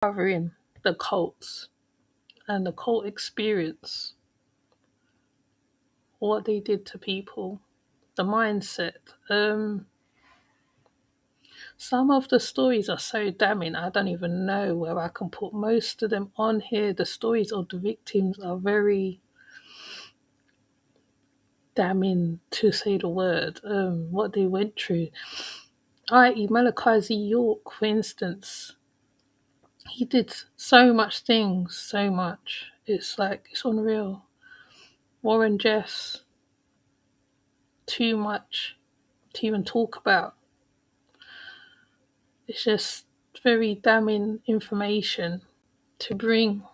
covering the cults and the cult experience, what they did to people, the mindset. Some of the stories are so damning, I don't even know where I can put most of them on here. The stories of the victims are very damning, to say the word, what they went through. I.e., Malachi Z. York, for instance, he did so much things, so much. It's like, it's unreal. Warren Jeffs, too much to even talk about. It's just very damning information to bring.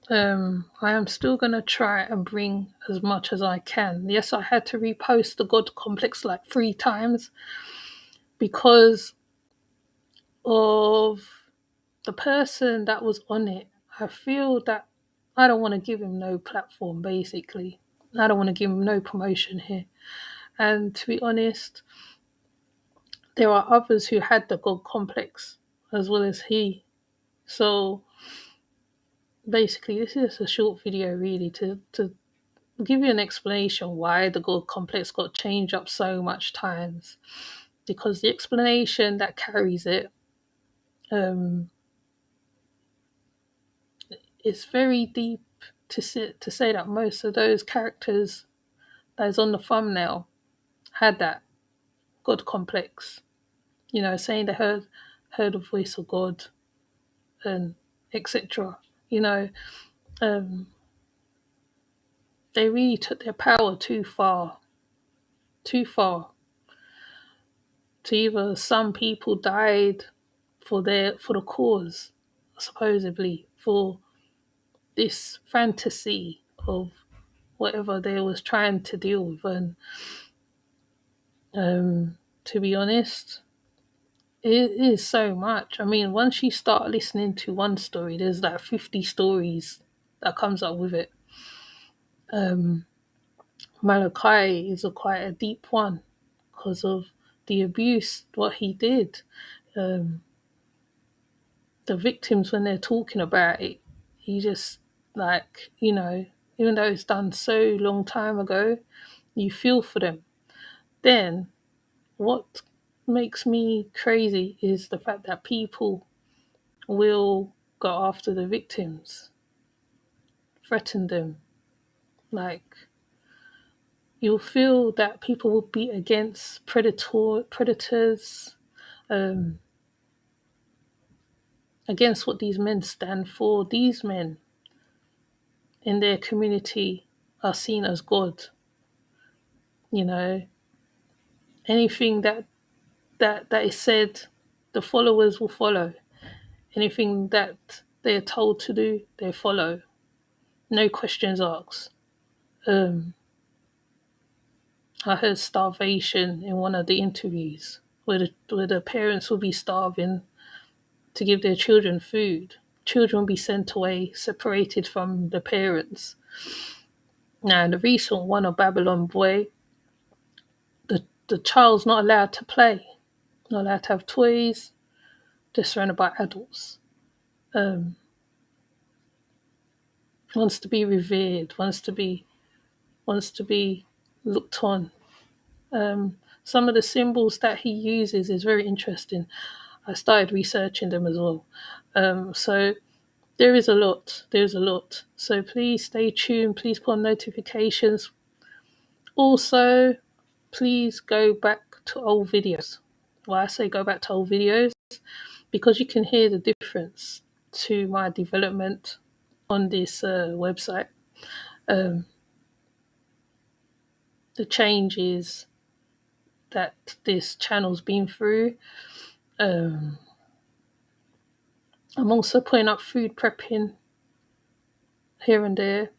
I am still going to try and bring as much as I can. Yes, I had to repost the God Complex like 3 times because of the person that was on it. I feel that I don't want to give him no platform, basically. I don't want to give him no promotion here. And to be honest, there are others who had the God Complex as well as he. So basically, this is a short video really to give you an explanation why the God Complex got changed up so much times. Because the explanation that carries it is very deep to say that most of those characters that is on the thumbnail had that God complex. You know, saying they heard the voice of God and etc. You know, they really took their power too far, too far. To either some people died for the cause, supposedly for this fantasy of whatever they was trying to deal with, and to be honest, it is so much. I mean, once you start listening to one story, there's like 50 stories that comes up with it. Malachi is quite a deep one because of the abuse, what he did. The victims, when they're talking about it, you just like, you know, even though it's done so long time ago, you feel for them. Then what makes me crazy is the fact that people will go after the victims, threaten them. Like, you'll feel that people will be against predators, against what these men stand for. These men in their community are seen as God. You know, anything that is said, the followers will follow. Anything that they're told to do, they follow. No questions asked. I heard starvation in one of the interviews where the parents will be starving to give their children food. Children will be sent away, separated from the parents. Now, in the recent one of Babylon Boy, the child's not allowed to play, not allowed to have toys, just surrounded by adults. Wants to be revered, wants to be looked on. Some of the symbols that he uses is very interesting. I started researching them as well. So there is a lot. There's a lot. So please stay tuned. Please put on notifications. Also, please go back to old videos. Why I say go back to old videos, because you can hear the difference to my development on this website. The changes that this channel's been through. I'm also putting up food prepping here and there.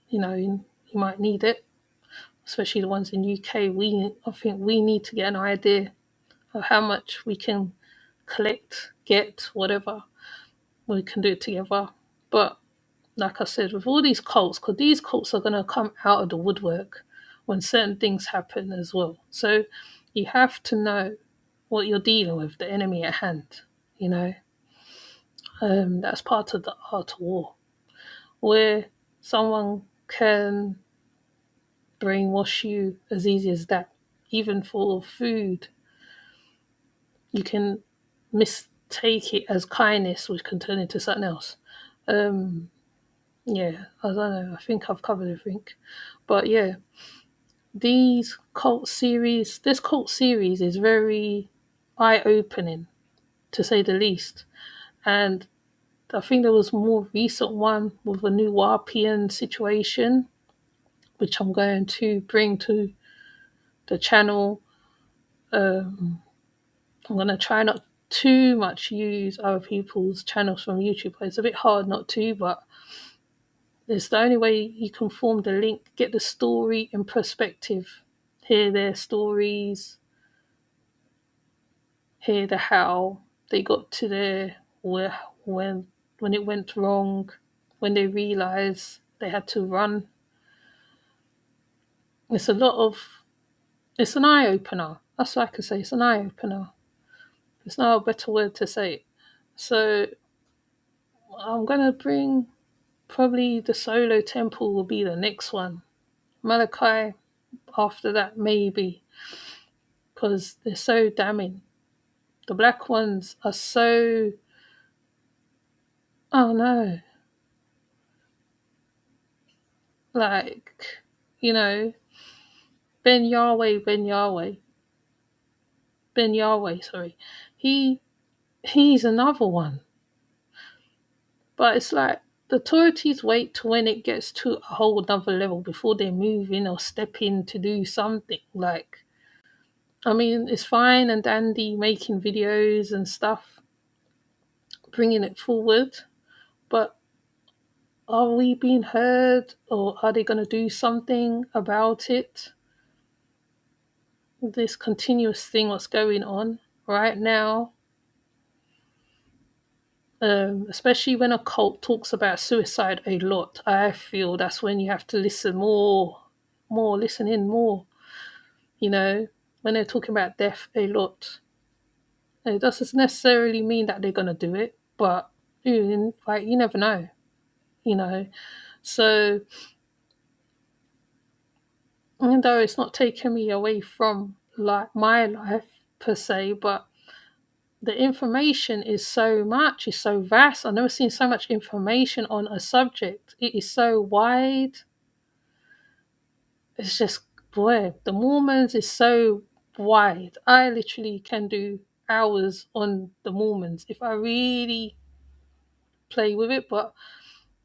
You know, you might need it, especially the ones in UK. I think we need to get an idea of how much we can collect, get, whatever. We can do it together. But like I said, with all these cults, because these cults are going to come out of the woodwork when certain things happen as well. So you have to know what you're dealing with, the enemy at hand, you know. That's part of the art of war, where someone can brainwash you as easy as that. Even for food, you can mistake it as kindness, which can turn into something else. Um, yeah, I don't know. I think I've covered everything, but yeah, this cult series is very eye-opening, to say the least. And I think there was a more recent one with a new Warpian situation, which I'm going to bring to the channel. Um, I'm going to try not too much use other people's channels from YouTube. It's a bit hard not to, but it's the only way you can form the link, get the story in perspective, hear their stories, hear the how they got to there, where when it went wrong, when they realized they had to run. It's a lot of it's an eye opener. That's what I can say. It's an eye opener. There's no better word to say it. So I'm gonna bring probably the Solo Temple will be the next one. Malachi after that maybe, because they're so damning. The black ones are so, oh no, like, you know, Ben Yahweh, Ben Yahweh, Ben Yahweh, sorry. He he's another one. But it's like the authorities wait to when it gets to a whole other level before they move in or step in to do something. Like, I mean, it's fine and dandy making videos and stuff, bringing it forward, but are we being heard or are they going to do something about it? This continuous thing, what's going on right now, especially when a cult talks about suicide a lot, I feel that's when you have to listen more, listen in more. You know, when they're talking about death a lot, it doesn't necessarily mean that they're gonna do it, but like you never know. You know, so even though it's not taking me away from like my life per se, but the information is so much, it's so vast. I've never seen so much information on a subject. It is so wide. It's just, boy, the Mormons is so wide. I literally can do hours on the Mormons if I really play with it. But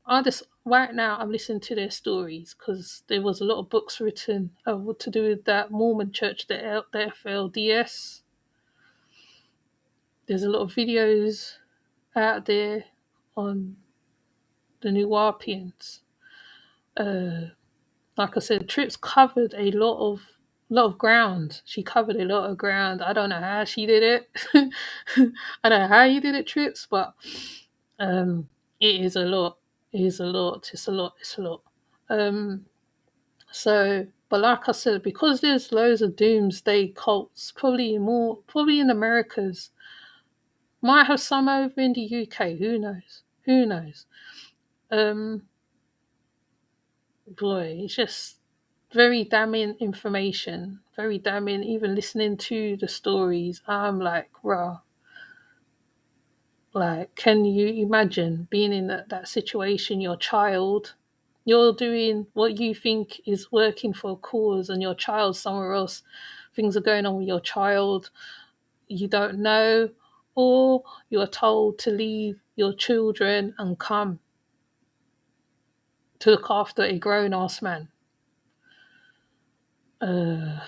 I just, right now, I'm listening to their stories because there was a lot of books written what to do with that Mormon church, the FLDS. There's a lot of videos out there on the New Warpians. Like I said, Trips covered a lot of ground. She covered a lot of ground. I don't know how she did it. I don't know how you did it, Trips, but it is a lot. It is a lot. It's a lot. It's a lot. Um, so, but like I said, because there's loads of doomsday cults, probably in Americas, might have some over in the UK. Who knows? Who knows? Um, boy, it's just very damning information. Very damning. Even listening to the stories, I'm like, rah. Like, can you imagine being in that situation? Your child, you're doing what you think is working for a cause, and your child somewhere else, things are going on with your child, you don't know, or you're told to leave your children and come to look after a grown ass man. Uh,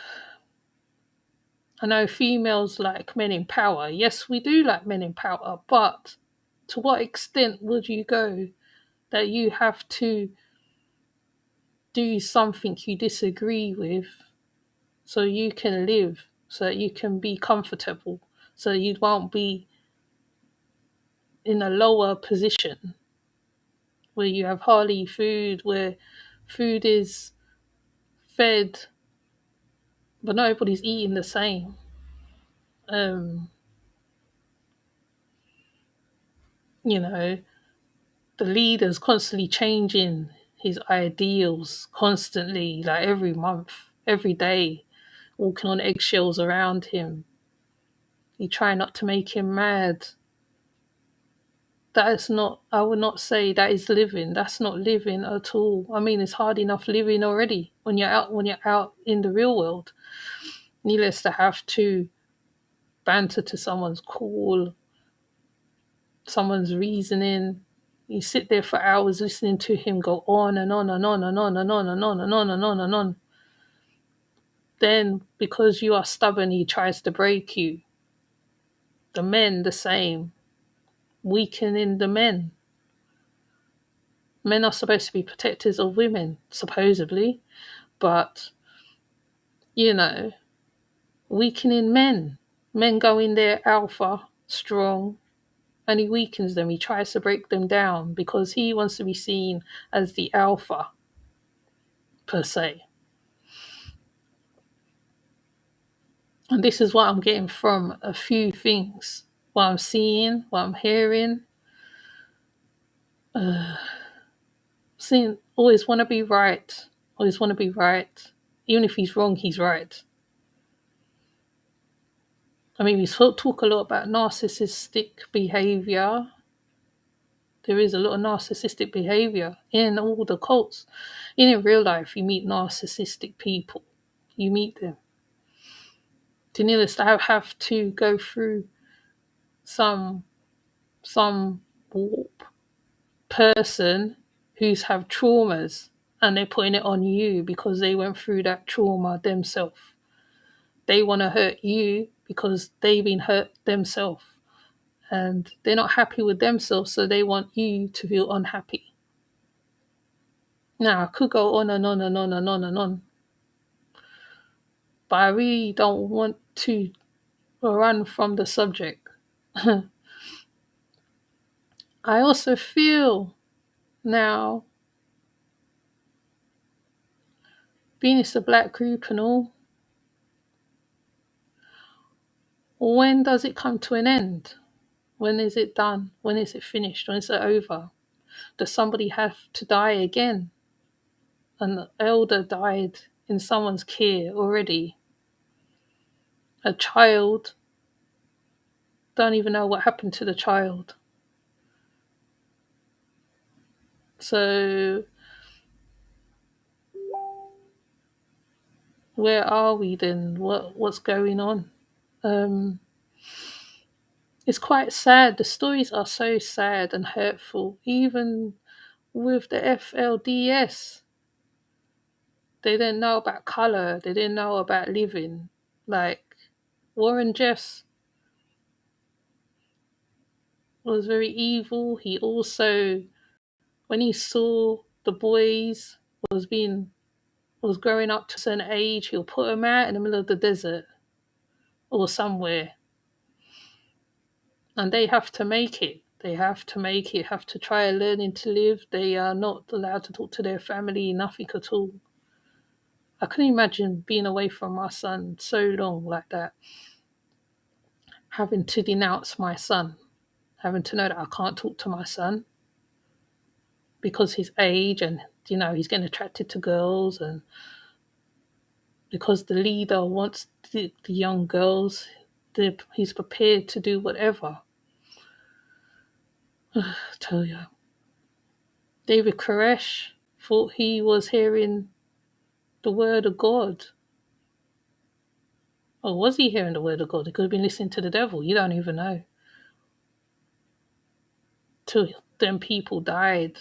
I know females like men in power. Yes, we do like men in power, but to what extent would you go that you have to do something you disagree with so you can live, so that you can be comfortable, so you won't be in a lower position where you have hardly food, where food is fed, but not everybody's eating the same. Um, You know, the leader's constantly changing his ideals constantly, like every month, every day, walking on eggshells around him. You try not to make him mad. That is not, I would not say that is living. That's not living at all. I mean, it's hard enough living already when you're out in the real world. Needless to have to banter to someone's call, someone's reasoning. You sit there for hours listening to him go on and on and on and on and on and on and on and on and on. Then, because you are stubborn, he tries to break you. The men, the same, weakening the men. Men are supposed to be protectors of women, supposedly, but, you know, weakening men. Men go in there alpha, strong, and he weakens them. He tries to break them down because he wants to be seen as the alpha, per se. And this is what I'm getting from a few things. What I'm seeing, what I'm hearing. Seeing, always want to be right. Always want to be right. Even if he's wrong, he's right. I mean, we talk a lot about narcissistic behavior. There is a lot of narcissistic behavior in all the cults. In real life, you meet narcissistic people. You meet them. Daenerys, I have to go through some person who's have traumas, and they're putting it on you because they went through that trauma themselves. They want to hurt you because they've been hurt themselves, and they're not happy with themselves, so they want you to feel unhappy. Now, I could go on and on and on and on and on, but I really don't want to run from the subject. I also feel now, being it's a black group and all, when does it come to an end? When is it done? When is it finished? When is it over? Does somebody have to die again? An elder died in someone's care already. A child, don't even know what happened to the child. So where are we then? What's going on? It's quite sad. The stories are so sad and hurtful. Even with the FLDS, they didn't know about color. They didn't know about living. Like Warren Jeffs was very evil. He also, when he saw the boys was growing up to a certain age, he'll put them out in the middle of the desert or somewhere, and they have to make it. They have to make it. Have to try learning to live. They are not allowed to talk to their family. Nothing at all. I couldn't imagine being away from my son so long like that. Having to denounce my son, having to know that I can't talk to my son because his age, and he's getting attracted to girls, and because the leader wants the young girls, he's prepared to do whatever. I tell you, David Koresh thought he was hearing the word of God. Or was he hearing the word of God? He could have been listening to the devil. You don't even know. Till them people died.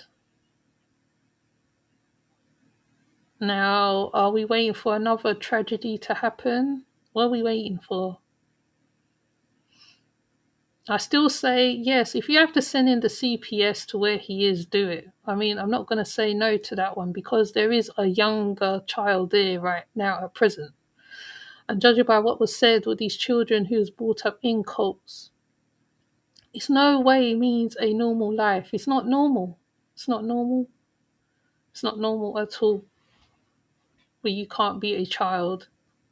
Now, are we waiting for another tragedy to happen? What are we waiting for? I still say, yes, if you have to send in the CPS to where he is, do it. I mean, I'm not going to say no to that one because there is a younger child there right now at present. And judging by what was said with these children who was brought up in cults, it's no way means a normal life. It's not normal. It's not normal. It's not normal at all. Where you can't be a child,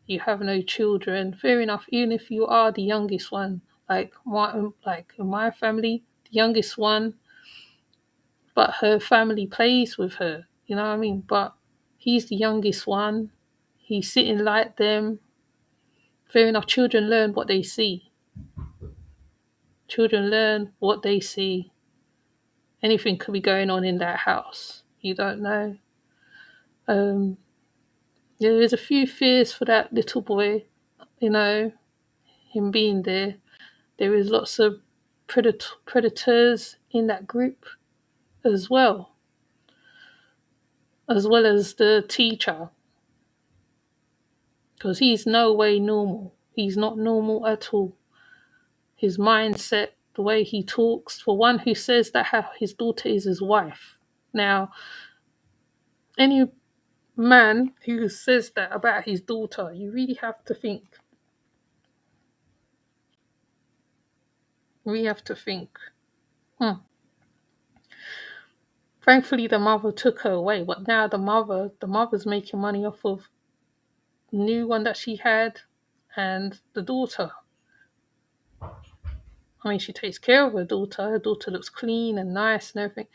you have no children. Fair enough, even if you are the youngest one. Like in my family, the youngest one, but her family plays with her. You know what I mean? But he's the youngest one. He's sitting like them. Fair enough, children learn what they see. Children learn what they see. Anything could be going on in that house. You don't know. Um, there is a few fears for that little boy, you know, him being there. There is lots of predators in that group as well as the teacher, because he's no way normal. He's not normal at all. His mindset, the way he talks, for one who says that his daughter is his wife. Now, any man who says that about his daughter, you really have to think. We have to think. Thankfully, the mother took her away, but now the mother's making money off of the new one that she had and the daughter. I mean, she takes care of her daughter. Her daughter looks clean and nice and everything.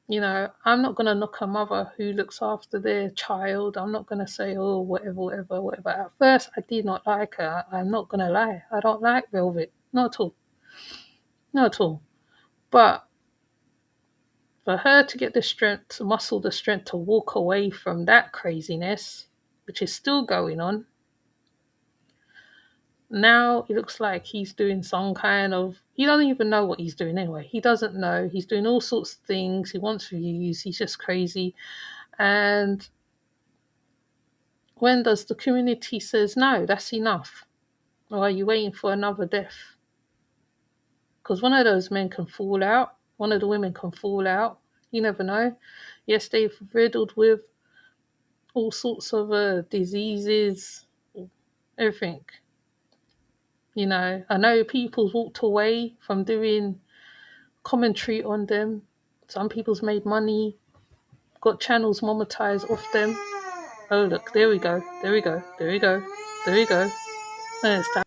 You know, I'm not going to knock a mother who looks after their child. I'm not going to say, oh, whatever. At first, I did not like her. I'm not going to lie. I don't like Velvet. Not at all. Not at all. But for her to get the strength, to muscle the strength to walk away from that craziness, which is still going on, now it looks like he's doing some kind of, he doesn't even know what he's doing anyway. He doesn't know. He's doing all sorts of things. He wants views. He's just crazy. And when does the community says, no, that's enough? Or are you waiting for another death? Because one of those men can fall out. One of the women can fall out. You never know. Yes, they've riddled with all sorts of diseases, everything. You know, I know people's walked away from doing commentary on them. Some people's made money, got channels monetized off them. Oh, look, there we go. There's that.